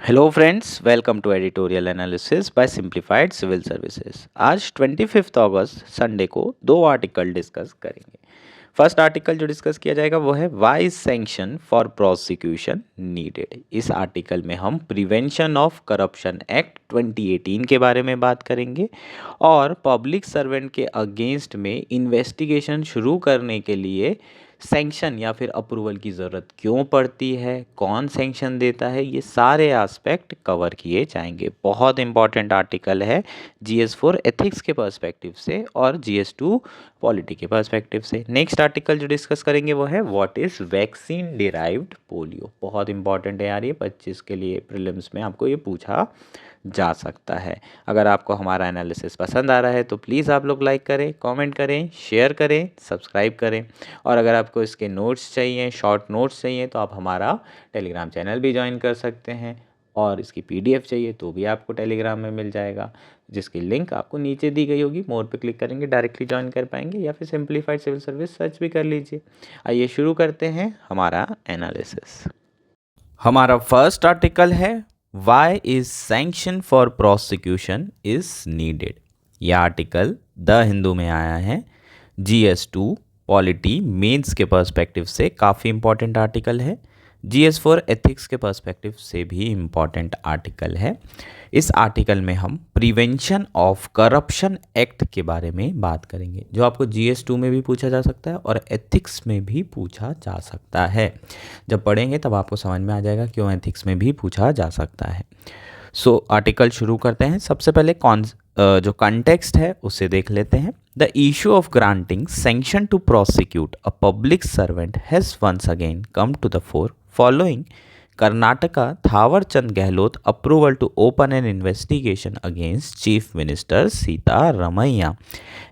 Hello friends, welcome to editorial analysis by simplified civil services. आज 25 अगस्त Sunday को दो आर्टिकल डिस्कस करेंगे। फर्स्ट आर्टिकल जो डिस्कस किया जाएगा वो है why sanction for prosecution needed. इस आर्टिकल में हम प्रिवेंशन ऑफ करप्शन एक्ट 2018 के बारे में बात करेंगे और पब्लिक सर्वेंट के अगेंस्ट में इन्वेस्टिगेशन शुरू करने के लिए सैंक्शन या फिर अप्रूवल की ज़रूरत क्यों पड़ती है, कौन सैंक्शन देता है, ये सारे एस्पेक्ट कवर किए जाएंगे। बहुत इंपॉर्टेंट आर्टिकल है GS4 एथिक्स के पर्सपेक्टिव से और GS2 पॉलिटी के पर्सपेक्टिव से। नेक्स्ट आर्टिकल जो डिस्कस करेंगे वो है what is vaccine derived polio. बहुत इंपॉर्टेंट है यार, ये 25 के लिए प्रीलिम्स में आपको ये पूछा जा सकता है। अगर आपको हमारा एनालिसिस पसंद आ रहा है तो प्लीज़ आप लोग लाइक करें, कमेंट करें, शेयर करें, सब्सक्राइब करें। और अगर आपको इसके नोट्स चाहिए, शॉर्ट नोट्स चाहिए, तो आप हमारा टेलीग्राम चैनल भी ज्वाइन कर सकते हैं और इसकी PDF चाहिए तो भी आपको टेलीग्राम में मिल जाएगा, जिसकी लिंक आपको नीचे दी गई होगी। मोर पे क्लिक करेंगे, डायरेक्टली ज्वाइन कर पाएंगे या फिर सिंप्लीफाइड सिविल सर्विस सर्च भी कर लीजिए। आइए शुरू करते हैं हमारा एनालिसिस। हमारा फर्स्ट आर्टिकल है why is sanction for prosecution is needed. यह आर्टिकल द हिंदू में आया है। GS2 पॉलिटी मेंस के पर्सपेक्टिव से काफ़ी इंपॉर्टेंट आर्टिकल है। GS4 एथिक्स के पर्सपेक्टिव से भी इम्पॉर्टेंट आर्टिकल है। इस आर्टिकल में हम प्रिवेंशन ऑफ करप्शन एक्ट के बारे में बात करेंगे, जो आपको GS2 में भी पूछा जा सकता है और एथिक्स में भी पूछा जा सकता है। जब पढ़ेंगे तब आपको समझ में आ जाएगा क्यों एथिक्स में भी पूछा जा सकता है। आर्टिकल शुरू करते हैं। सबसे पहले जो कंटेक्स्ट है उसे देख लेते हैं। The issue of granting sanction to prosecute a public servant has once again come to the fore following Karnataka Thawarchand Gehlot approval to open an investigation against Chief Minister Sita Ramaiah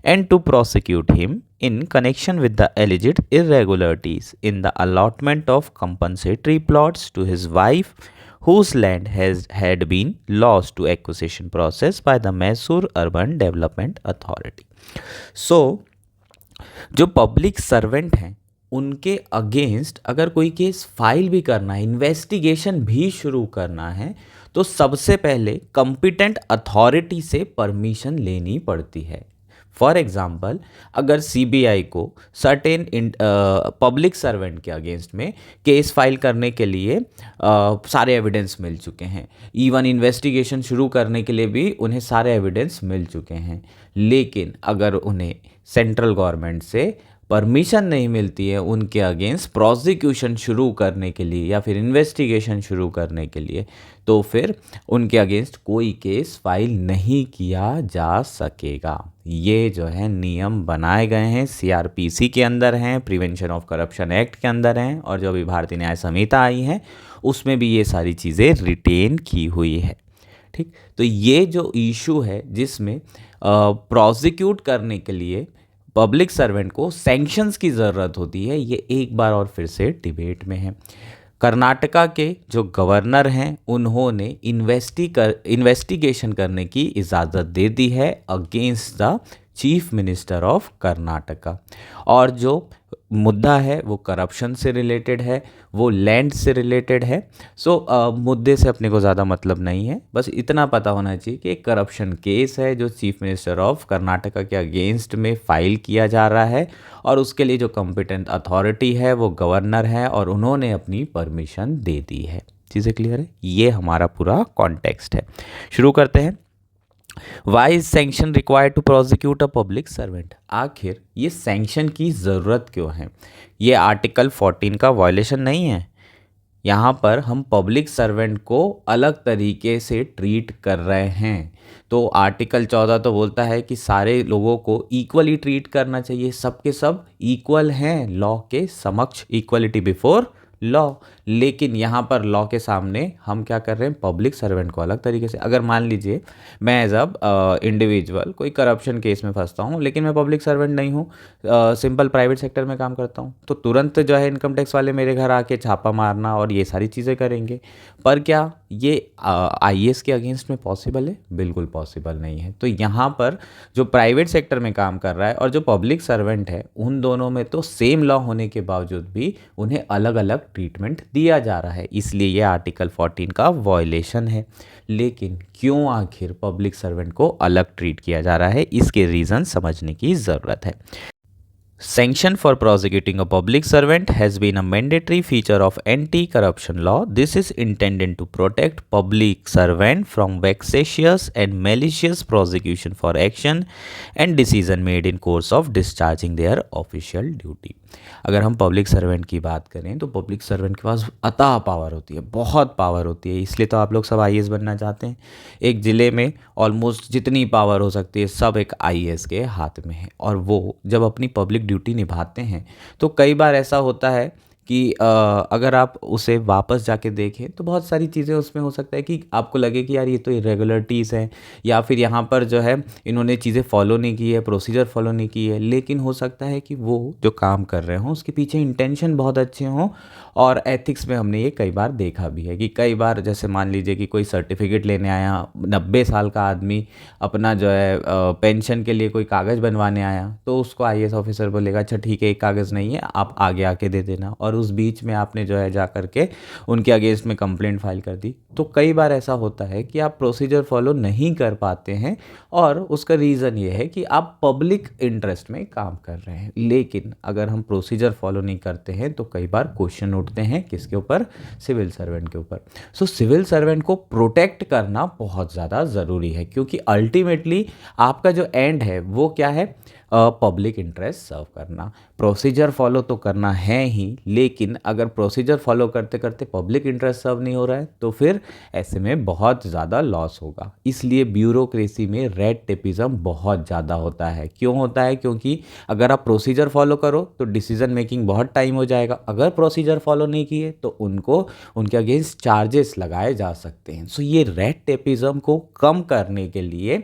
and to prosecute him in connection with the alleged irregularities in the allotment of compensatory plots to his wife whose land had been lost to acquisition process by the Mysore Urban Development Authority. जो public servant हैं उनके against अगर कोई case file भी करना है, investigation भी शुरू करना है, तो सबसे पहले कंपिटेंट अथॉरिटी से परमिशन लेनी पड़ती है। फॉर एग्जाम्पल, अगर CBI को सर्टेन पब्लिक सर्वेंट के अगेंस्ट में केस फाइल करने के लिए सारे एविडेंस मिल चुके हैं, इवन इन्वेस्टिगेशन शुरू करने के लिए भी उन्हें सारे एविडेंस मिल चुके हैं, लेकिन अगर उन्हें सेंट्रल गवर्नमेंट से परमिशन नहीं मिलती है उनके अगेंस्ट प्रोसिक्यूशन शुरू करने के लिए या फिर इन्वेस्टिगेशन शुरू करने के लिए, तो फिर उनके अगेंस्ट कोई केस फाइल नहीं किया जा सकेगा। ये जो है नियम बनाए गए हैं, CRPC के अंदर हैं, प्रिवेंशन ऑफ करप्शन एक्ट के अंदर हैं, और जो अभी भारतीय न्याय संहिता आई है उसमें भी ये सारी चीज़ें रिटेन की हुई है। ठीक, तो ये जो इशू है जिसमें प्रोसिक्यूट करने के लिए पब्लिक सर्वेंट को सैंक्शंस की ज़रूरत होती है, ये एक बार और फिर से डिबेट में है। कर्नाटका के जो गवर्नर हैं उन्होंने इन्वेस्टिगेशन करने की इजाज़त दे दी है against the chief minister of Karnataka, और जो मुद्दा है वो करप्शन से रिलेटेड है, वो लैंड से रिलेटेड है। मुद्दे से अपने को ज़्यादा मतलब नहीं है, बस इतना पता होना चाहिए कि एक करप्शन केस है जो चीफ मिनिस्टर ऑफ कर्नाटका के अगेंस्ट में फाइल किया जा रहा है, और उसके लिए जो कॉम्पिटेंट अथॉरिटी है वो गवर्नर है और उन्होंने अपनी परमिशन दे दी है। चीज़ें क्लियर है? ये हमारा पूरा कॉन्टेक्स्ट है। शुरू करते हैं। Why is sanction required to prosecute a public servant. आखिर ये सैंक्शन की ज़रूरत क्यों है? ये आर्टिकल 14 का वायलेशन नहीं है। यहाँ पर हम पब्लिक सर्वेंट को अलग तरीके से ट्रीट कर रहे हैं। तो आर्टिकल 14 तो बोलता है कि सारे लोगों को इक्वली ट्रीट करना चाहिए, सबके सब इक्वल हैं लॉ के समक्ष, इक्वलिटी बिफोर लॉ। लेकिन यहाँ पर लॉ के सामने हम क्या कर रहे हैं, पब्लिक सर्वेंट को अलग तरीके से। अगर मान लीजिए मैं एज अ इंडिविजुअल कोई करप्शन केस में फंसता हूँ, लेकिन मैं पब्लिक सर्वेंट नहीं हूँ, सिंपल प्राइवेट सेक्टर में काम करता हूँ, तो तुरंत जो है इनकम टैक्स वाले मेरे घर आके छापा मारना और ये सारी चीज़ें करेंगे। पर क्या ये IAS के अगेंस्ट में पॉसिबल है? बिल्कुल पॉसिबल नहीं है। तो यहाँ पर जो प्राइवेट सेक्टर में काम कर रहा है और जो पब्लिक सर्वेंट है, उन दोनों में तो सेम लॉ होने के बावजूद भी उन्हें अलग अलग ट्रीटमेंट दिया जा रहा है, इसलिए ये आर्टिकल 14 का वॉयलेशन है। लेकिन क्यों आखिर पब्लिक सर्वेंट को अलग ट्रीट किया जा रहा है, इसके रीज़न समझने की ज़रूरत है। Sanction for prosecuting a public servant has been a mandatory feature of anti-corruption law. This is intended to protect public servant from vexatious and malicious prosecution for action and decision made in course of discharging their official duty. अगर हम public servant की बात करें तो public servant के पास अथाह power होती है, बहुत पावर होती है, इसलिए तो आप लोग सब आईएएस बनना चाहते हैं। एक ज़िले में ऑलमोस्ट जितनी पावर हो सकती है सब एक आईएएस के हाथ में है, और वो जब अपनी पब्लिक ड्यूटी निभाते हैं तो कई बार ऐसा होता है कि अगर आप उसे वापस जाके देखें तो बहुत सारी चीज़ें उसमें हो सकता है कि आपको लगे कि यार ये तो इरेगुलरिटीज़ हैं, या फिर यहाँ पर जो है इन्होंने चीज़ें फॉलो नहीं की है, प्रोसीजर फॉलो नहीं की है। लेकिन हो सकता है कि वो जो काम कर रहे हों उसके पीछे इंटेंशन बहुत अच्छे हों, और एथिक्स में हमने ये कई बार देखा भी है कि कई बार जैसे मान लीजिए कि कोई सर्टिफिकेट लेने आया, 90 साल का आदमी अपना जो है पेंशन के लिए कोई कागज़ बनवाने आया, तो उसको आईएएस ऑफिसर बोलेगा अच्छा ठीक है एक कागज़ नहीं है आप आगे आके दे देना, और उस बीच में आपने जो है जा करके उनके अगेंस्ट में कंप्लेंट फाइल कर दी। तो कई बार ऐसा होता है कि आप प्रोसीजर फॉलो नहीं कर पाते हैं, और उसका रीज़न ये है कि आप पब्लिक इंटरेस्ट में काम कर रहे हैं। लेकिन अगर हम प्रोसीजर फॉलो नहीं करते हैं तो कई बार क्वेश्चन उठते हैं किसके ऊपर, सिविल सर्वेंट के ऊपर। सो सिविल सर्वेंट को प्रोटेक्ट करना बहुत ज़्यादा ज़रूरी है, क्योंकि अल्टीमेटली आपका जो एंड है वो क्या है, पब्लिक इंटरेस्ट सर्व करना। प्रोसीजर फॉलो तो करना है ही, लेकिन अगर प्रोसीजर फॉलो करते करते पब्लिक इंटरेस्ट सर्व नहीं हो रहा है तो फिर ऐसे में बहुत ज़्यादा लॉस होगा। इसलिए ब्यूरोक्रेसी में रेड टेपिज्म बहुत ज़्यादा होता है। क्यों होता है, क्योंकि अगर आप प्रोसीजर फॉलो करो तो डिसीजन मेकिंग बहुत टाइम हो जाएगा, अगर प्रोसीजर फॉलो नहीं किए तो उनको उनके अगेंस्ट चार्जेस लगाए जा सकते हैं। सो ये रेड टेपिज्म को कम करने के लिए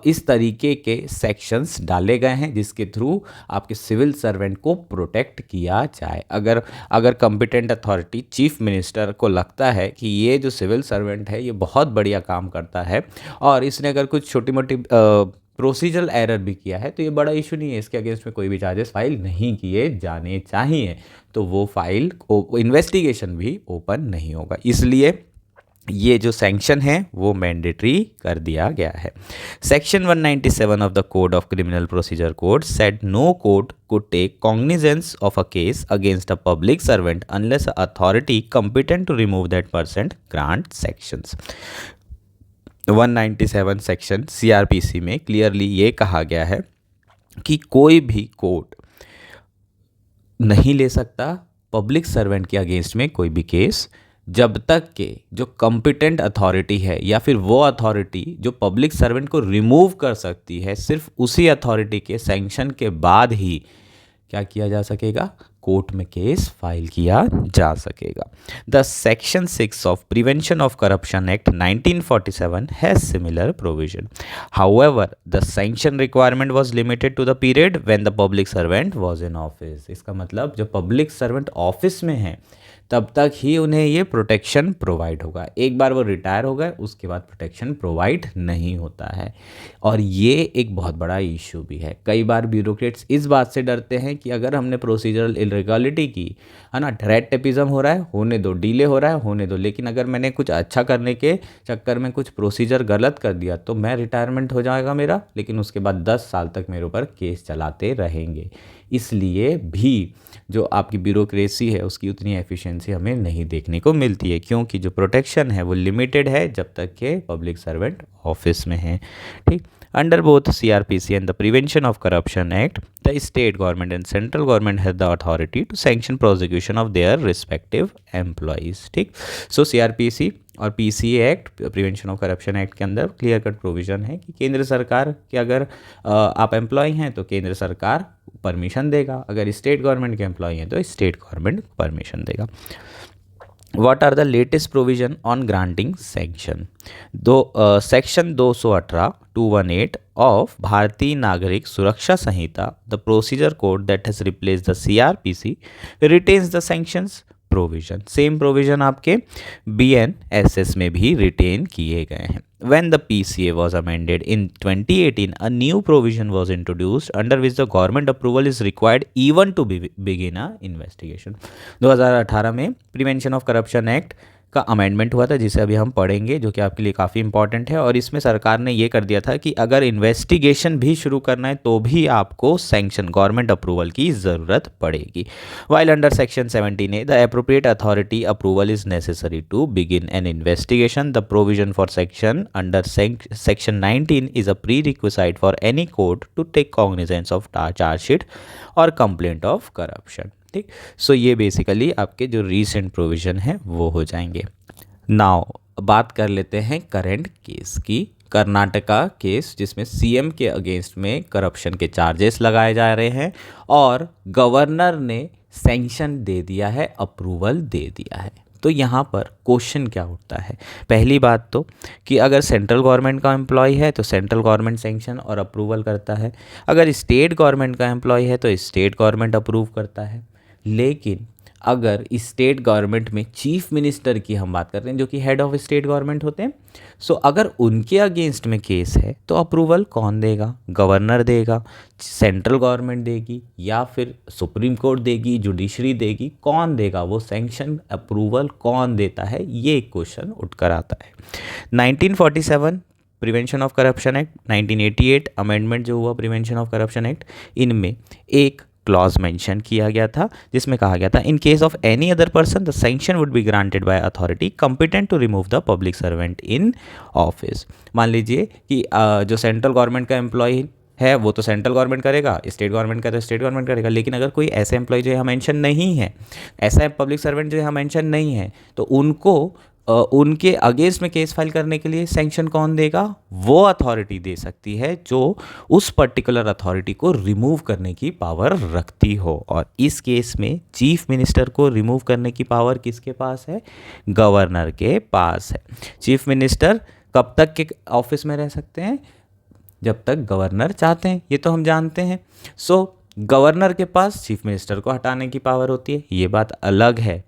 इस तरीके के सेक्शंस डाले गए हैं जिसके थ्रू आपके सिविल सर्वेंट को प्रोटेक्ट किया जाए। अगर कॉम्पिटेंट अथॉरिटी चीफ मिनिस्टर को लगता है कि ये जो सिविल सर्वेंट है ये बहुत बढ़िया काम करता है और इसने अगर कुछ छोटी मोटी प्रोसीजरल एरर भी किया है तो ये बड़ा इशू नहीं है, इसके अगेंस्ट में कोई भी चार्जेस फाइल नहीं किए जाने चाहिए, तो वो फाइल इन्वेस्टिगेशन भी ओपन नहीं होगा। इसलिए ये जो सैंक्शन है वो मैंडेटरी कर दिया गया है। Section 197 of the code of criminal procedure code said no court could take cognizance of a case against a public servant unless a authority competent to remove that person grant sections। 197 section CrPC में clearly ये कहा गया है कि कोई भी court नहीं ले सकता पब्लिक सर्वेंट के अगेंस्ट में कोई भी केस जब तक के जो कॉम्पिटेंट अथॉरिटी है या फिर वो अथॉरिटी जो पब्लिक सर्वेंट को रिमूव कर सकती है, सिर्फ उसी अथॉरिटी के सैंक्शन के बाद ही क्या किया जा सकेगा, कोर्ट में केस फाइल किया जा सकेगा। The section 6 of prevention of corruption act 1947 has similar provision. However the sanction requirement was limited to the period when the public servant was in office. इसका मतलब जब पब्लिक सर्वेंट ऑफिस में है तब तक ही उन्हें ये प्रोटेक्शन प्रोवाइड होगा। एक बार वो रिटायर हो गए उसके बाद प्रोटेक्शन प्रोवाइड नहीं होता है, और ये एक बहुत बड़ा इशू भी है। कई बार ब्यूरोक्रेट्स इस बात से डरते हैं कि अगर हमने प्रोसीजरल इरेगुलरिटी की है ना, रेड टेपिज्म हो रहा है होने दो, डिले हो रहा है होने दो, लेकिन अगर मैंने कुछ अच्छा करने के चक्कर में कुछ प्रोसीजर गलत कर दिया तो मैं रिटायरमेंट हो जाएगा मेरा, लेकिन उसके बाद 10 साल तक मेरे ऊपर केस चलाते रहेंगे। इसलिए भी जो आपकी ब्यूरोक्रेसी है उसकी उतनी एफिशिएंसी हमें नहीं देखने को मिलती है, क्योंकि जो प्रोटेक्शन है वो लिमिटेड है जब तक के पब्लिक सर्वेंट ऑफिस में है। ठीक, under both CrPC and the prevention of corruption act the state government and central government has the authority to sanction prosecution of their respective employees. ठीक, सो सीआरपीसी और PCA act, prevention of corruption act के अंदर clear cut provision है कि केंद्र सरकार के अगर आप एम्प्लॉय हैं तो केंद्र सरकार परमिशन देगा, अगर स्टेट गवर्नमेंट के एम्प्लॉय हैं तो स्टेट गवर्नमेंट परमिशन देगा। What are the latest provision on granting sanction? Section 218 of भारतीय नागरिक सुरक्षा संहिता, the procedure code that has replaced the CRPC retains the sanctions provision. Same provision आपके BNSS में भी रिटेन किए गए हैं। when the PCA was amended in 2018, a new provision was introduced under which the government approval is required even to begin a investigation. 2018 में prevention of corruption act का amendment हुआ था, जिसे अभी हम पढ़ेंगे, जो कि आपके लिए काफ़ी इंपॉर्टेंट है। और इसमें सरकार ने ये कर दिया था कि अगर इन्वेस्टिगेशन भी शुरू करना है तो भी आपको सैंक्शन गवर्नमेंट अप्रूवल की ज़रूरत पड़ेगी। While under section 17A the appropriate authority approval is necessary to begin an investigation, the provision for section under section 19 is a prerequisite for any court to take cognizance of chargesheet और complaint of corruption. ठीक, so ये basically आपके जो recent provision है वो हो जाएंगे। Now बात कर लेते हैं करंट केस की। कर्नाटका केस, जिसमें सीएम के अगेंस्ट में करप्शन के चार्जेस लगाए जा रहे हैं और गवर्नर ने सैंक्शन दे दिया है, अप्रूवल दे दिया है। तो यहाँ पर क्वेश्चन क्या उठता है, पहली बात तो कि अगर सेंट्रल गवर्नमेंट का एम्प्लॉय है तो सेंट्रल गवर्नमेंट सैंक्शन और अप्रूवल करता है, अगर स्टेट गवर्नमेंट का एम्प्लॉय है तो स्टेट गवर्नमेंट अप्रूव करता है। लेकिन अगर स्टेट गवर्नमेंट में चीफ मिनिस्टर की हम बात कर रहे हैं, जो कि हेड ऑफ स्टेट गवर्नमेंट होते हैं, सो अगर उनके अगेंस्ट में केस है तो अप्रूवल कौन देगा? गवर्नर देगा, सेंट्रल गवर्नमेंट देगी, या फिर सुप्रीम कोर्ट देगी, जुडिशरी देगी? कौन देगा वो सैंक्शन, अप्रूवल कौन देता है? ये एक क्वेश्चन उठकर आता है। 1947 prevention of corruption act, 1988 amendment जो हुआ प्रिवेंशन ऑफ करप्शन एक्ट, इनमें एक क्लॉज मेंशन किया गया था जिसमें कहा गया था in case of any other person the sanction would be granted by authority competent to remove the public servant in office. मान लीजिए कि जो सेंट्रल गवर्नमेंट का एम्प्लॉय है वो तो सेंट्रल गवर्नमेंट करेगा, स्टेट गवर्नमेंट का तो स्टेट गवर्नमेंट करेगा, लेकिन अगर कोई ऐसे एम्प्लॉय जो यहाँ मेंशन नहीं है, ऐसा पब्लिक सर्वेंट जो यहाँ मेंशन नहीं है, तो उनको उनके अगेंस्ट में केस फाइल करने के लिए सैंक्शन कौन देगा? वो अथॉरिटी दे सकती है जो उस पर्टिकुलर अथॉरिटी को रिमूव करने की पावर रखती हो। और इस केस में चीफ मिनिस्टर को रिमूव करने की पावर किसके पास है? गवर्नर के पास है। चीफ मिनिस्टर कब तक के ऑफिस में रह सकते हैं? जब तक गवर्नर चाहते हैं, ये तो हम जानते हैं। सो गवर्नर के पास चीफ मिनिस्टर को हटाने की पावर होती है। ये बात अलग है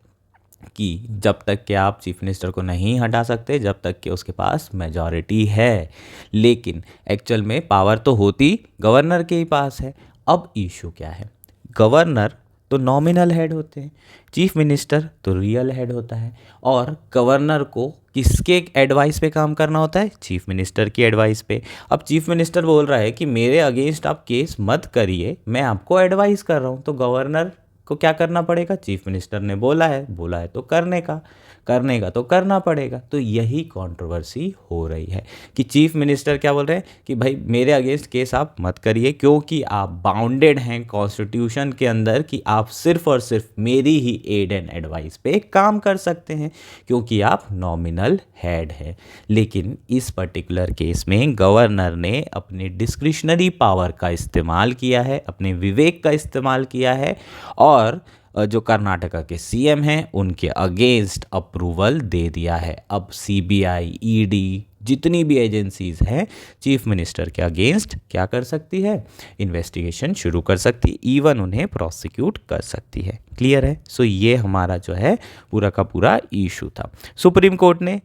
कि जब तक कि आप चीफ मिनिस्टर को नहीं हटा सकते जब तक कि उसके पास मेजॉरिटी है, लेकिन एक्चुअल में पावर तो होती गवर्नर के ही पास है। अब इशू क्या है? गवर्नर तो नॉमिनल हेड होते हैं, चीफ मिनिस्टर तो रियल हेड होता है, और गवर्नर को किसके एडवाइस पे काम करना होता है? चीफ मिनिस्टर की एडवाइस पे। अब चीफ मिनिस्टर बोल रहा है कि मेरे अगेंस्ट आप केस मत करिए, मैं आपको एडवाइस कर रहा हूँ, तो गवर्नर को क्या करना पड़ेगा? चीफ मिनिस्टर ने बोला है तो करने का तो करना पड़ेगा। तो यही कंट्रोवर्सी हो रही है कि चीफ मिनिस्टर क्या बोल रहे हैं कि भाई मेरे अगेंस्ट केस आप मत करिए, क्योंकि आप बाउंडेड हैं कॉन्स्टिट्यूशन के अंदर कि आप सिर्फ और सिर्फ मेरी ही एड एंड एडवाइस पे काम कर सकते हैं, क्योंकि आप नॉमिनल हेड है। लेकिन इस पर्टिकुलर केस में गवर्नर ने अपने डिस्क्रिशनरी पावर का इस्तेमाल किया है, अपने विवेक का इस्तेमाल किया है, और जो कर्नाटका के सीएम हैं उनके अगेंस्ट अप्रूवल दे दिया है। अब सीबीआई, ईडी, जितनी भी एजेंसीज हैं, चीफ मिनिस्टर के अगेंस्ट क्या कर सकती है? इन्वेस्टिगेशन शुरू कर सकती, इवन उन्हें प्रोसिक्यूट कर सकती है। क्लियर है? सो ये हमारा जो है पूरा का पूरा इशू था। सुप्रीम कोर्ट ने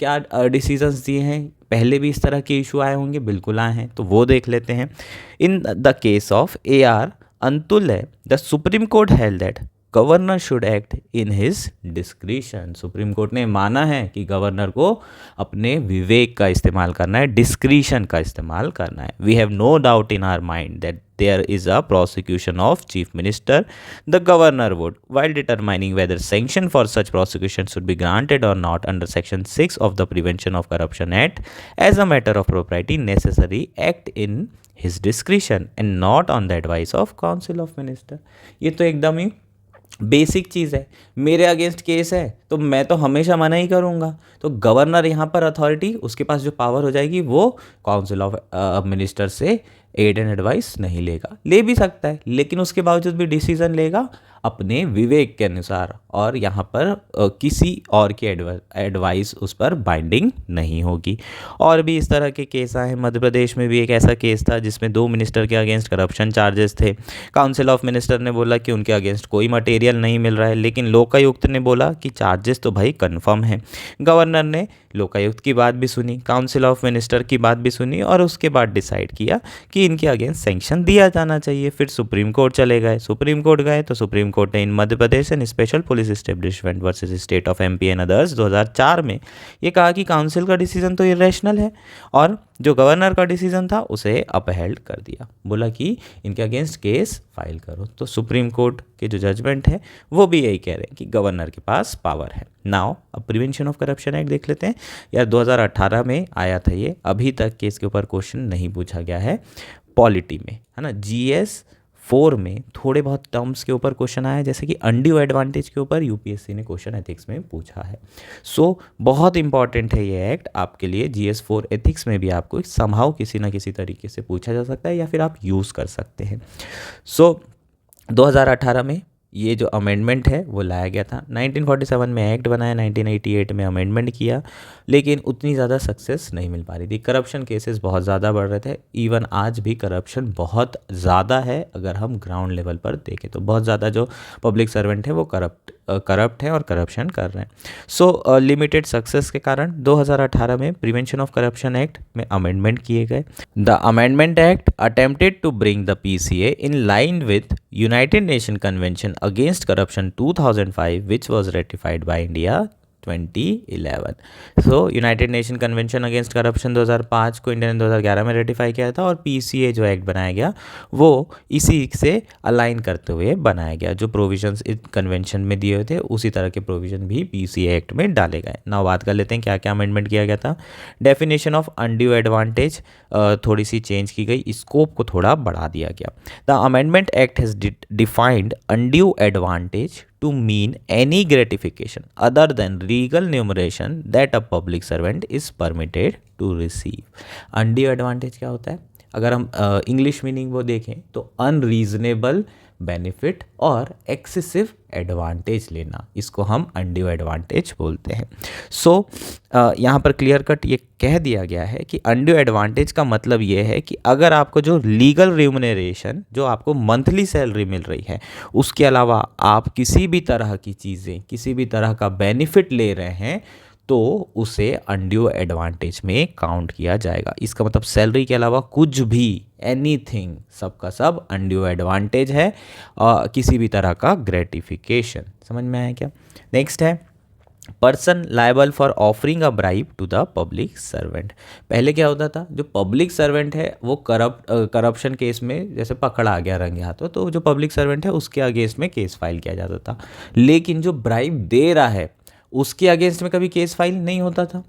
क्या डिसीजंस दिए हैं? पहले भी इस तरह के इशू आए होंगे, बिल्कुल आए हैं, तो वो देख लेते हैं। In the case of AR Antulay, the Supreme Court held that governor should act in his discretion. Supreme Court ने माना है कि गवर्नर को अपने विवेक का इस्तेमाल करना है, डिस्क्रिशन का इस्तेमाल करना है। We have no doubt in our mind that there is a prosecution of chief minister. The governor would, while determining whether sanction for such prosecution should be granted or not under section 6 of the Prevention of Corruption Act, as a matter of propriety necessary, act in his discretion and not on the advice of council of minister. ये तो एकदम ही basic चीज़ है। मेरे against case है तो मैं तो हमेशा मना ही करूँगा। तो गवर्नर यहाँ पर अथॉरिटी, उसके पास जो पावर हो जाएगी वो काउंसिल ऑफ मिनिस्टर से एड एंड एडवाइस नहीं लेगा, ले भी सकता है लेकिन उसके बावजूद भी डिसीजन लेगा अपने विवेक के अनुसार, और यहाँ पर किसी और की एडवाइस उस पर बाइंडिंग नहीं होगी। और भी इस तरह के केस आए हैं। मध्य प्रदेश में भी एक ऐसा केस था जिसमें 2 मिनिस्टर के अगेंस्ट करप्शन चार्जेस थे। काउंसिल ऑफ मिनिस्टर ने बोला कि उनके अगेंस्ट कोई मटेरियल नहीं मिल रहा है, लेकिन लोकायुक्त ने बोला कि चार्जेस तो भाई कन्फर्म है। गवर्नर ने लोकायुक्त की बात भी सुनी, काउंसिल ऑफ मिनिस्टर की बात भी सुनी, और उसके बाद डिसाइड किया कि इनके अगेंस्ट सैंक्शन दिया जाना चाहिए। फिर सुप्रीम कोर्ट चले गए, सुप्रीम कोर्ट गए तो सुप्रीम कोर्ट ने in Madhya Pradesh and special police establishment versus state of MP and others 2004 में ये कहा कि काउंसिल का डिसीजन तो इरेशनल है, और जो गवर्नर का डिसीजन था उसे अपहेल्ड कर दिया। बोला कि इनके अगेंस्ट केस फाइल करो। तो सुप्रीम कोर्ट के जो जजमेंट है वो भी यही कह रहे हैं कि गवर्नर के पास पावर है। नाउ अब प्रिवेंशन ऑफ करप्शन एक्ट देख लेते हैं। यार 2018 में आया था ये, अभी तक के इसके ऊपर क्वेश्चन नहीं पूछा गया है पॉलिटी में, है ना। GS 4 में थोड़े बहुत टर्म्स के ऊपर क्वेश्चन आया, जैसे कि अनड्यू एडवांटेज के ऊपर यूपीएससी ने क्वेश्चन एथिक्स में पूछा है। सो बहुत इंपॉर्टेंट है ये एक्ट आपके लिए। GS 4 एथिक्स में भी आपको समहाउ किसी ना किसी तरीके से पूछा जा सकता है या फिर आप यूज़ कर सकते हैं। सो 2018 में ये जो अमेंडमेंट है वो लाया गया था। 1947 में एक्ट बनाया, 1988 में अमेंडमेंट किया, लेकिन उतनी ज़्यादा सक्सेस नहीं मिल पा रही थी। करप्शन केसेस बहुत ज़्यादा बढ़ रहे थे। इवन आज भी करप्शन बहुत ज़्यादा है। अगर हम ग्राउंड लेवल पर देखें तो बहुत ज़्यादा जो पब्लिक सर्वेंट है वो करप्ट है और करप्शन कर रहे हैं। सो लिमिटेड सक्सेस के कारण 2018 में प्रिवेंशन ऑफ करप्शन एक्ट में अमेंडमेंट किए गए। The amendment act attempted to bring the PCA in line with United Nation convention against corruption 2005 which was ratified by India 2011। So United Nation convention against corruption 2005 को India ने 2011 में ratify किया था, और PCA जो act बनाया गया वो इसी से अलाइन करते हुए बनाया गया। जो प्रोविजंस इस कन्वेंशन में दिए हुए थे उसी तरह के प्रोविजन भी PCA एक्ट में डाले गए। नाउ बात कर लेते हैं क्या क्या अमेंडमेंट किया गया था। डेफिनेशन ऑफ अनड्यू एडवांटेज थोड़ी सी चेंज की गई, स्कोप को थोड़ा बढ़ा दिया गया। The amendment act has defined undue advantage to mean any gratification other than legal remuneration that a public servant is permitted to receive. Undue advantage क्या होता है? अगर हम इंग्लिश मीनिंग वो देखें तो अनरीजनेबल बेनिफिट और एक्सेसिव एडवांटेज लेना, इसको हम अनड्यू एडवांटेज बोलते हैं। सो यहाँ पर क्लियर कट ये कह दिया गया है कि अनड्यू एडवांटेज का मतलब ये है कि अगर आपको जो लीगल रिम्यूनरेशन, जो आपको मंथली सैलरी मिल रही है, उसके अलावा आप किसी भी तरह की चीज़ें, किसी भी तरह का बेनिफिट ले रहे हैं तो उसे अनड्यू एडवांटेज में काउंट किया जाएगा। इसका मतलब सैलरी के अलावा कुछ भी, एनीथिंग, सबका सब अनड्यू एडवांटेज है, किसी भी तरह का ग्रेटिफिकेशन। समझ में आया क्या? नेक्स्ट है person liable for offering a bribe to the public servant. पहले क्या होता था, जो पब्लिक सर्वेंट है वो करप्शन केस में जैसे पकड़ा आ गया रंगे हाथों, तो जो पब्लिक सर्वेंट है उसके अगेंस्ट में केस फाइल किया जाता था। लेकिन जो ब्राइब दे रहा है उसके अगेंस्ट में कभी केस फाइल नहीं होता था।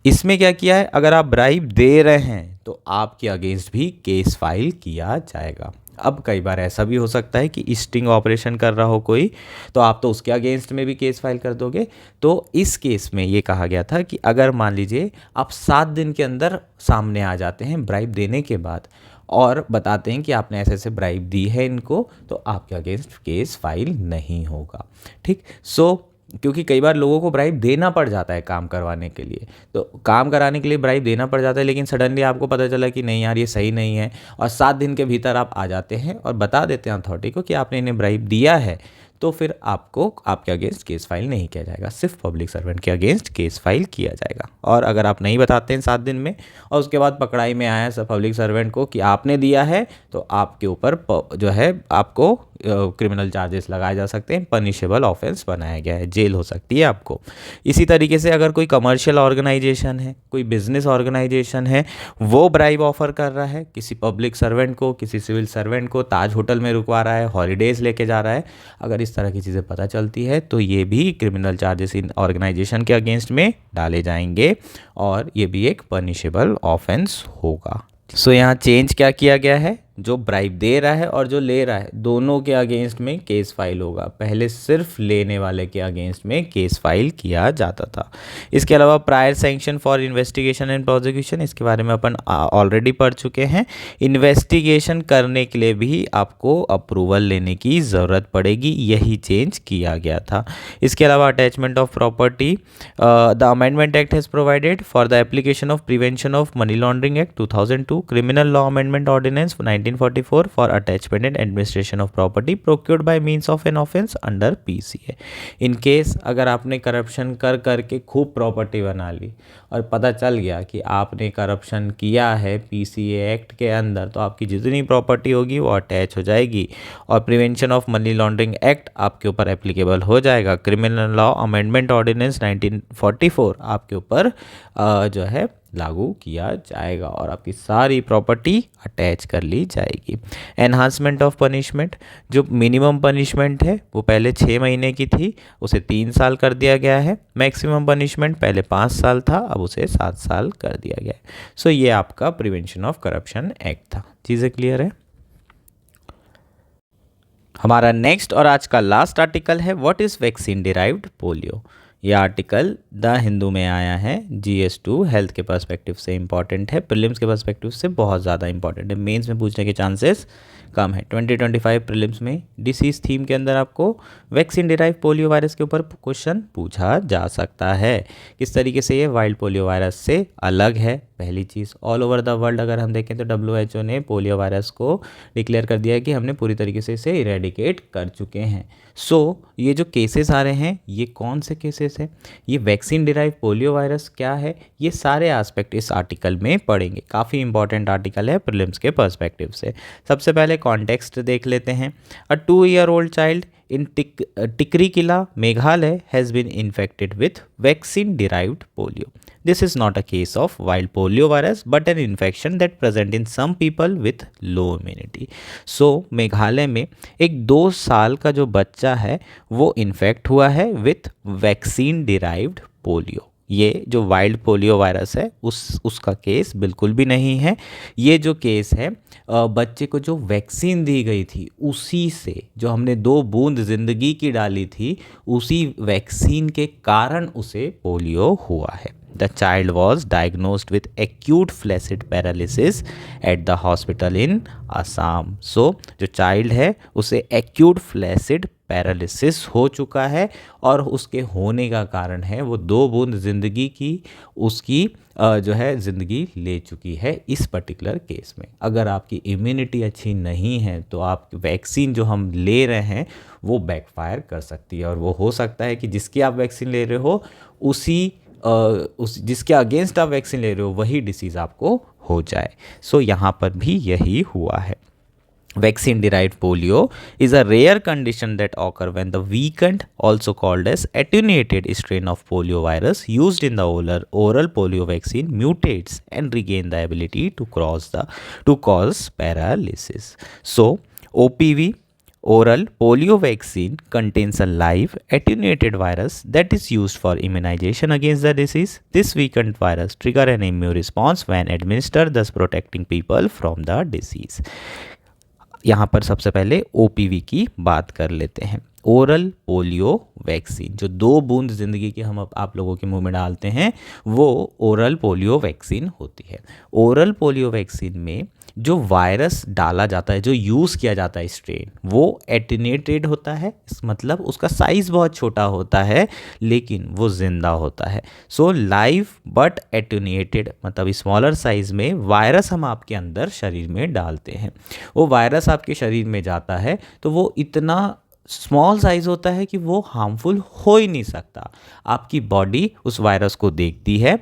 इसमें क्या किया है, अगर आप ब्राइब दे रहे हैं तो आपके अगेंस्ट भी केस फाइल किया जाएगा। अब कई बार ऐसा भी हो सकता है कि स्टिंग ऑपरेशन कर रहा हो कोई, तो आप तो उसके अगेंस्ट में भी केस फाइल कर दोगे। तो इस केस में ये कहा गया था कि अगर मान लीजिए आप 7 दिन के अंदर सामने आ जाते हैं ब्राइब देने के बाद और बताते हैं कि आपने ऐसे ऐसे ब्राइब दी है इनको, तो आपके अगेंस्ट केस फाइल नहीं होगा। ठीक। सो क्योंकि कई बार लोगों को ब्राइब देना पड़ जाता है काम करवाने के लिए, तो काम कराने के लिए ब्राइब देना पड़ जाता है, लेकिन सडनली आपको पता चला कि नहीं यार ये सही नहीं है, और 7 दिन के भीतर आप आ जाते हैं और बता देते हैं अथॉरिटी को कि आपने इन्हें ब्राइब दिया है, तो फिर आपको आपके अगेंस्ट केस फाइल नहीं किया जाएगा, सिर्फ पब्लिक सर्वेंट के अगेंस्ट केस फाइल किया जाएगा। और अगर आप नहीं बताते हैं 7 दिन में और उसके बाद पकड़ाई में आया सब पब्लिक सर्वेंट को कि आपने दिया है, तो आपके ऊपर जो है आपको क्रिमिनल चार्जेस लगाए जा सकते हैं, पनिशेबल ऑफेंस बनाया गया है, जेल हो सकती है आपको। इसी तरीके से अगर कोई कमर्शियल ऑर्गेनाइजेशन है, कोई बिजनेस ऑर्गेनाइजेशन है, वो ब्राइब ऑफर कर रहा है किसी पब्लिक सर्वेंट को, किसी सिविल सर्वेंट को, ताज होटल में रुकवा रहा है, हॉलीडेज लेके जा रहा है, अगर इस तरह की चीज़ें पता चलती है तो ये भी क्रिमिनल चार्जेस इन ऑर्गेनाइजेशन के अगेंस्ट में डाले जाएंगे और ये भी एक पनिशेबल ऑफेंस होगा। सो यहाँ चेंज क्या किया गया है, जो ब्राइब दे रहा है और जो ले रहा है दोनों के अगेंस्ट में केस फाइल होगा। पहले सिर्फ लेने वाले के अगेंस्ट में केस फाइल किया जाता था। इसके अलावा prior sanction for investigation and prosecution, इसके बारे में अपन ऑलरेडी पढ़ चुके हैं। इन्वेस्टिगेशन करने के लिए भी आपको अप्रूवल लेने की ज़रूरत पड़ेगी, यही चेंज किया गया था। इसके अलावा attachment of property, the amendment act has provided for the application of prevention of money laundering act 2002, criminal law amendment ordinance 1944 for attachment and administration of property procured by means of an offence under PCA. In case अगर आपने corruption कर करके खूब property बना ली और पता चल गया कि आपने करप्शन किया है पीसीए एक्ट के अंदर, तो आपकी जितनी प्रॉपर्टी होगी वो अटैच हो जाएगी और prevention of money laundering act आपके ऊपर एप्लीकेबल हो जाएगा। क्रिमिनल लॉ अमेंडमेंट ऑर्डिनेंस 1944 आपके ऊपर जो है लागू किया जाएगा और आपकी सारी प्रॉपर्टी अटैच कर ली जाएगी। एनहांसमेंट ऑफ पनिशमेंट, जो मिनिमम पनिशमेंट है वो पहले 6 महीने की थी, उसे 3 साल कर दिया गया है। मैक्सिमम पनिशमेंट पहले 5 साल था, अब उसे 7 साल कर दिया गया है। सो ये आपका प्रिवेंशन ऑफ करप्शन एक्ट था। चीज़ें क्लियर है? हमारा नेक्स्ट और आज का लास्ट आर्टिकल है what is vaccine derived polio. यह आर्टिकल द हिंदू में आया है। GS2 हेल्थ के पर्सपेक्टिव से इंपॉर्टेंट है, प्रीलिम्स के पर्सपेक्टिव से बहुत ज़्यादा इंपॉर्टेंट है, मेंस में पूछने के चांसेस कम है। 2025 प्रीलिम्स में डिसीज़ थीम के अंदर आपको वैक्सीन डिराइव पोलियो वायरस के ऊपर क्वेश्चन पूछा जा सकता है। किस तरीके से ये वाइल्ड पोलियो वायरस से अलग है। पहली चीज़, ऑल ओवर द वर्ल्ड अगर हम देखें तो WHO ने पोलियो वायरस को डिक्लेयर कर दिया है कि हमने पूरी तरीके से इसे इरेडिकेट कर चुके हैं। सो ये जो केसेस आ रहे हैं ये कौन से केसेस हैं, ये वैक्सीन डिराइव पोलियो वायरस क्या है, ये सारे एस्पेक्ट इस आर्टिकल में पढ़ेंगे। काफ़ी इंपॉर्टेंट आर्टिकल है प्रीलिम्स के पर्सपेक्टिव से। सबसे पहले कॉन्टेक्स्ट देख लेते हैं। अ 2-year-old child in Tikkrikila, Meghalaya has been infected with vaccine derived polio. This is not a case of wild polio virus but an infection that present in some people with low immunity. So Meghalaya में एक 2 साल का जो बच्चा है वो infect हुआ है विथ वैक्सीन डिराइव्ड पोलियो। ये जो वाइल्ड पोलियो वायरस है उसका केस बिल्कुल भी नहीं है। ये जो केस है बच्चे को जो वैक्सीन दी गई थी उसी से, जो हमने 2 बूंद ज़िंदगी की डाली थी, उसी वैक्सीन के कारण उसे पोलियो हुआ है। The child was diagnosed with acute flaccid paralysis at the hospital in Assam. So जो child है उसे acute flaccid पैरालिसिस हो चुका है और उसके होने का कारण है वो 2 बूंद ज़िंदगी की उसकी जो है ज़िंदगी ले चुकी है इस पर्टिकुलर केस में। अगर आपकी इम्यूनिटी अच्छी नहीं है तो आप वैक्सीन जो हम ले रहे हैं वो बैकफायर कर सकती है और वो हो सकता है कि जिसकी आप वैक्सीन ले रहे हो उस जिसके अगेंस्ट आप वैक्सीन ले रहे हो वही डिसीज़ आपको हो जाए। सो यहाँ पर भी यही हुआ है। Vaccine derived polio is a rare condition that occur when the weakened, also called as attenuated strain of polio virus used in the oral polio vaccine mutates and regain the ability to cause paralysis. So OPV, oral polio vaccine, contains a live attenuated virus that is used for immunization against the disease. This weakened virus trigger an immune response when administered, thus protecting people from the disease. यहाँ पर सबसे पहले OPV की बात कर लेते हैं। Oral polio vaccine, जो 2 बूंद ज़िंदगी की हम आप लोगों के मुंह में डालते हैं वो ओरल पोलियो वैक्सीन होती है। ओरल पोलियो वैक्सीन में जो वायरस डाला जाता है, जो यूज़ किया जाता है स्ट्रेन, वो एटेन्यूएटेड होता है। मतलब उसका साइज़ बहुत छोटा होता है लेकिन वो ज़िंदा होता है। सो लाइव बट एटेन्यूएटेड, मतलब स्मॉलर साइज़ में वायरस हम आपके अंदर शरीर में डालते हैं। वो वायरस आपके शरीर में जाता है तो वो इतना स्मॉल साइज़ होता है कि वो हार्मफुल हो ही नहीं सकता। आपकी बॉडी उस वायरस को देखती है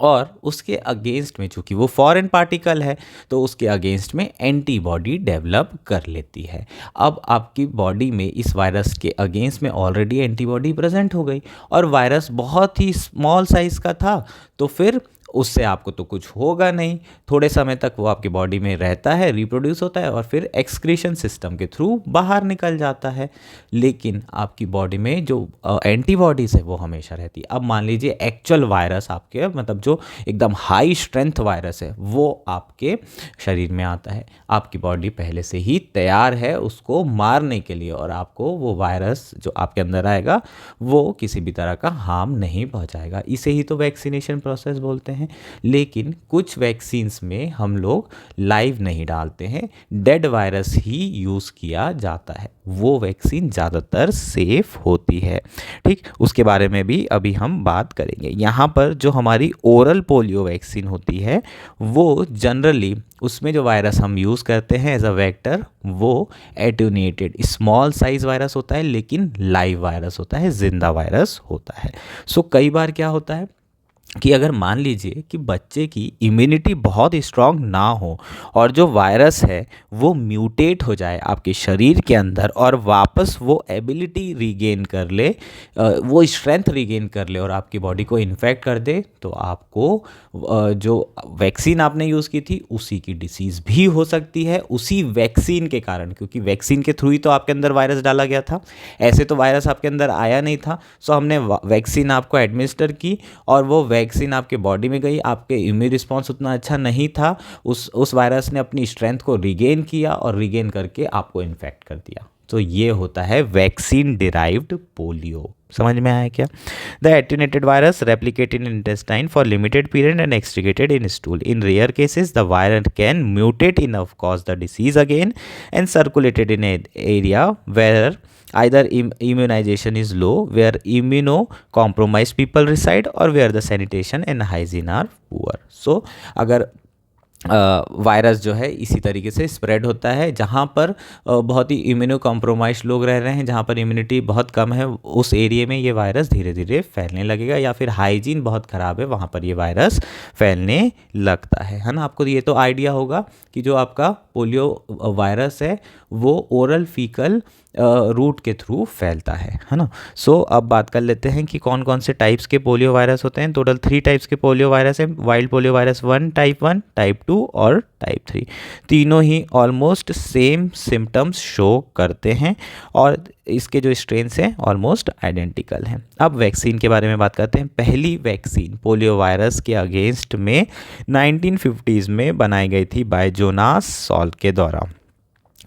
और उसके अगेंस्ट में, चूँकि वो फॉरेन पार्टिकल है तो उसके अगेंस्ट में एंटीबॉडी डेवलप कर लेती है। अब आपकी बॉडी में इस वायरस के अगेंस्ट में ऑलरेडी एंटीबॉडी प्रेजेंट हो गई और वायरस बहुत ही स्मॉल साइज़ का था, तो फिर उससे आपको तो कुछ होगा नहीं, थोड़े समय तक वो आपकी बॉडी में रहता है, रिप्रोड्यूस होता है और फिर एक्सक्रीशन सिस्टम के थ्रू बाहर निकल जाता है। लेकिन आपकी बॉडी में जो एंटीबॉडीज़ है वो हमेशा रहती है। अब मान लीजिए एक्चुअल वायरस आपके, मतलब जो एकदम हाई स्ट्रेंथ वायरस है, वो आपके शरीर में आता है, आपकी बॉडी पहले से ही तैयार है उसको मारने के लिए, और आपको वो वायरस जो आपके अंदर आएगा वो किसी भी तरह का हार्म नहीं पहुंचाएगा। इसे ही तो वैक्सीनेशन प्रोसेस बोलते हैं। लेकिन कुछ वैक्सीन्स में हम लोग लाइव नहीं डालते हैं, डेड वायरस ही यूज़ किया जाता है, वो वैक्सीन ज़्यादातर सेफ होती है। ठीक, उसके बारे में भी अभी हम बात करेंगे। यहाँ पर जो हमारी ओरल पोलियो वैक्सीन होती है वो जनरली, उसमें जो वायरस हम यूज़ करते हैं एज अ वेक्टर, वो एट्यूनेटेड स्मॉल साइज वायरस होता है, लेकिन लाइव वायरस होता है, जिंदा वायरस होता है। सो कई बार क्या होता है कि अगर मान लीजिए कि बच्चे की इम्यूनिटी बहुत स्ट्रांग ना हो और जो वायरस है वो म्यूटेट हो जाए आपके शरीर के अंदर और वापस वो एबिलिटी रीगेन कर ले, वो स्ट्रेंथ रीगेन कर ले और आपकी बॉडी को इन्फेक्ट कर दे, तो आपको जो वैक्सीन आपने यूज़ की थी उसी की डिसीज़ भी हो सकती है, उसी वैक्सीन के कारण, क्योंकि वैक्सीन के थ्रू ही तो आपके अंदर वायरस डाला गया था, ऐसे तो वायरस आपके अंदर आया नहीं था। सो हमने वैक्सीन आपको एडमिनिस्टर की और वो वैक्सीन आपके बॉडी में गई, आपके इम्यून रिस्पॉन्स उतना अच्छा नहीं था, उस वायरस ने अपनी स्ट्रेंथ को रिगेन किया और रिगेन करके आपको इन्फेक्ट कर दिया। तो ये होता है वैक्सीन डिराइव्ड पोलियो। समझ में आया क्या? The attenuated virus replicate in intestine for limited period and excreted in stool. In rare cases the virus can mutate enough cause the disease again and circulated in area where either immunization is low, where immunocompromised people reside, or where the sanitation and hygiene are poor. So अगर virus जो है इसी तरीके से spread होता है जहाँ पर बहुत ही इम्यूनो कॉम्प्रोमाइज लोग रह रहे हैं, जहाँ पर इम्यूनिटी बहुत कम है, उस एरिया में ये वायरस धीरे धीरे फैलने लगेगा, या फिर हाइजीन बहुत ख़राब है वहाँ पर ये वायरस फैलने लगता है ना। आपको ये तो आइडिया होगा कि जो आपका पोलियो वायरस है वो ओरल फीकल रूट के थ्रू फैलता है ना। सो अब बात कर लेते हैं कि कौन कौन से टाइप्स के पोलियो वायरस होते हैं। टोटल 3 टाइप्स के पोलियो वायरस है। वाइल्ड पोलियो वायरस 1, टाइप 2 और टाइप 3। तीनों ही ऑलमोस्ट सेम सिम्टम्स शो करते हैं और इसके जो स्ट्रेन्स हैं ऑलमोस्ट आइडेंटिकल हैं। अब वैक्सीन के बारे में बात करते हैं। पहली वैक्सीन पोलियो वायरस के अगेंस्ट में 1950s में बनाई गई थी बाय जोनास सॉल्क के द्वारा।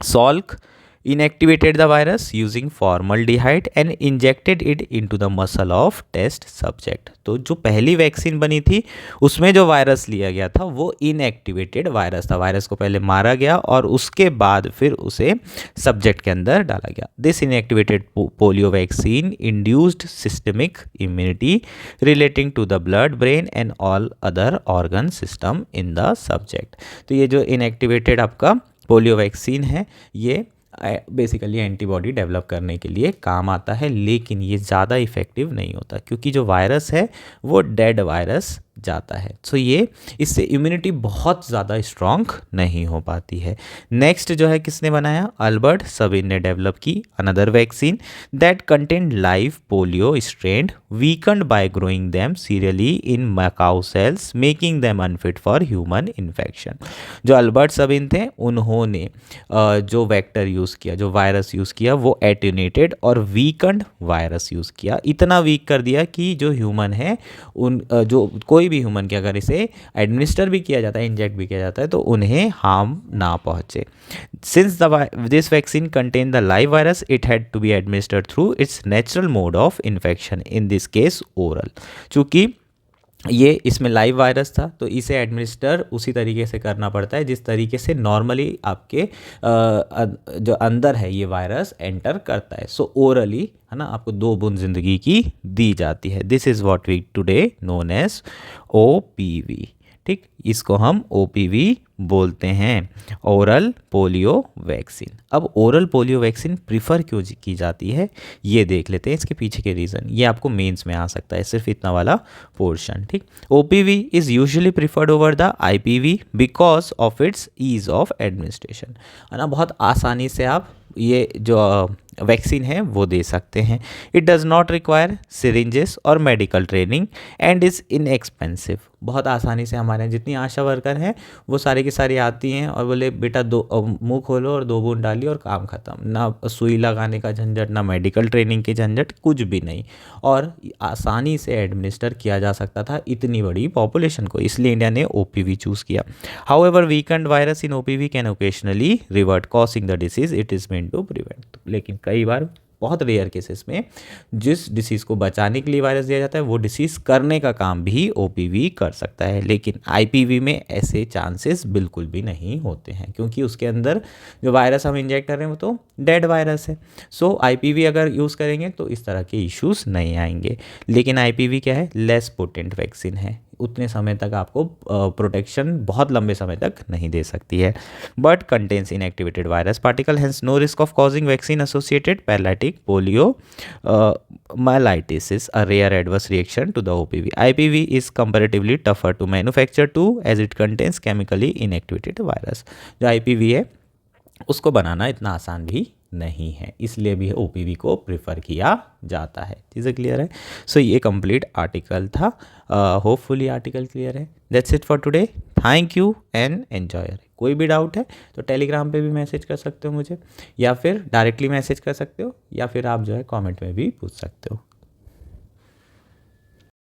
Salk inactivated the virus using formaldehyde and injected it into the muscle of test subject। तो जो पहली वैक्सीन बनी थी उसमें जो वायरस लिया गया था वो इनएक्टिवेटेड वायरस था। वायरस को पहले मारा गया और उसके बाद फिर उसे सब्जेक्ट के अंदर डाला गया। This inactivated polio vaccine induced systemic immunity relating to the blood, brain and all other organ system in the subject. तो ये जो इनएक्टिवेटेड आपका पोलियो वैक्सीन है ये बेसिकली एंटीबॉडी डेवलप करने के लिए काम आता है, लेकिन ये ज़्यादा इफ़ेक्टिव नहीं होता क्योंकि जो वायरस है वो डेड वायरस जाता है। सो ये इससे इम्यूनिटी बहुत ज़्यादा स्ट्रॉन्ग नहीं हो पाती है। नेक्स्ट जो है किसने बनाया? अल्बर्ट सबिन ने डेवलप की another vaccine that contain live polio strain weakened by growing them serially in macaque cells making them unfit for human infection. जो अल्बर्ट सबिन थे उन्होंने जो वेक्टर यूज़ किया, जो वायरस यूज़ किया वो एट्यूनेटेड और वीकन्ड वायरस यूज़ किया। इतना वीक कर दिया कि जो ह्यूमन है उन जो कोई भी ह्यूमन के अगर इसे एडमिनिस्टर भी किया जाता है, इंजेक्ट भी किया जाता है, तो उन्हें हार्म ना पहुंचे। Since this vaccine contain the live virus it had to be administered through its natural mode of infection, in this case oral. चूँकि ये इसमें लाइव वायरस था तो इसे एडमिनिस्टर उसी तरीके से करना पड़ता है जिस तरीके से नॉर्मली आपके जो अंदर है ये वायरस एंटर करता है। सो ओरली है ना, आपको 2 बूंद जिंदगी की दी जाती है। This is what we today known as OPV। ठीक, इसको हम OPV बोलते हैं? Oral polio vaccine. अब ओरल पोलियो वैक्सीन प्रीफर क्यों की जाती है ये देख लेते हैं, इसके पीछे के रीज़न। ये आपको मेंस में आ सकता है, सिर्फ इतना वाला पोर्शन, ठीक। OPV is usually preferred over the IPV because of its ease of administration, है ना। बहुत आसानी से आप ये जो वैक्सीन है वो दे सकते हैं। It does not require syringes और medical training and is inexpensive. बहुत आसानी से हमारे यहाँ जितनी आशा वर्कर हैं वो सारी की सारी आती हैं और बोले बेटा दो मुंह खोलो और 2 बूंद डालिए और काम ख़त्म। ना सुई लगाने का झंझट, ना मेडिकल ट्रेनिंग की झंझट, कुछ भी नहीं, और आसानी से एडमिनिस्टर किया जा सकता था इतनी बड़ी पॉपुलेशन को, इसलिए इंडिया ने ओपीवी चूज़ किया। However weakened virus in OPV can occasionally revert causing the disease it is meant to prevent. लेकिन कई बार बहुत रेयर केसेस में जिस डिसीज़ को बचाने के लिए वायरस दिया जाता है वो डिसीज़ करने का काम भी ओपीवी कर सकता है, लेकिन आईपीवी में ऐसे चांसेस बिल्कुल भी नहीं होते हैं, क्योंकि उसके अंदर जो वायरस हम इंजेक्ट कर रहे हैं वो तो डेड वायरस है। सो आईपीवी अगर यूज़ करेंगे तो इस तरह के इश्यूज नहीं आएंगे। लेकिन आईपीवी क्या है? लेस पोटेंट वैक्सीन है, उतने समय तक आपको प्रोटेक्शन बहुत लंबे समय तक नहीं दे सकती है। But contains inactivated virus particle, hence no risk of causing vaccine associated paralytic polio myelitis is a rare adverse reaction to the OPV. IPV is comparatively tougher to manufacture too as it contains chemically inactivated virus. जो IPV है उसको बनाना इतना आसान भी नहीं है, इसलिए भी ओपीवी को प्रेफर किया जाता है। चीज़ें क्लियर है? सो ये कंप्लीट आर्टिकल था। होपफुली आर्टिकल क्लियर है। That's it for today. Thank you and enjoy. कोई भी डाउट है तो टेलीग्राम पे भी मैसेज कर सकते हो मुझे, या फिर डायरेक्टली मैसेज कर सकते हो, या फिर आप जो है कमेंट में भी पूछ सकते हो।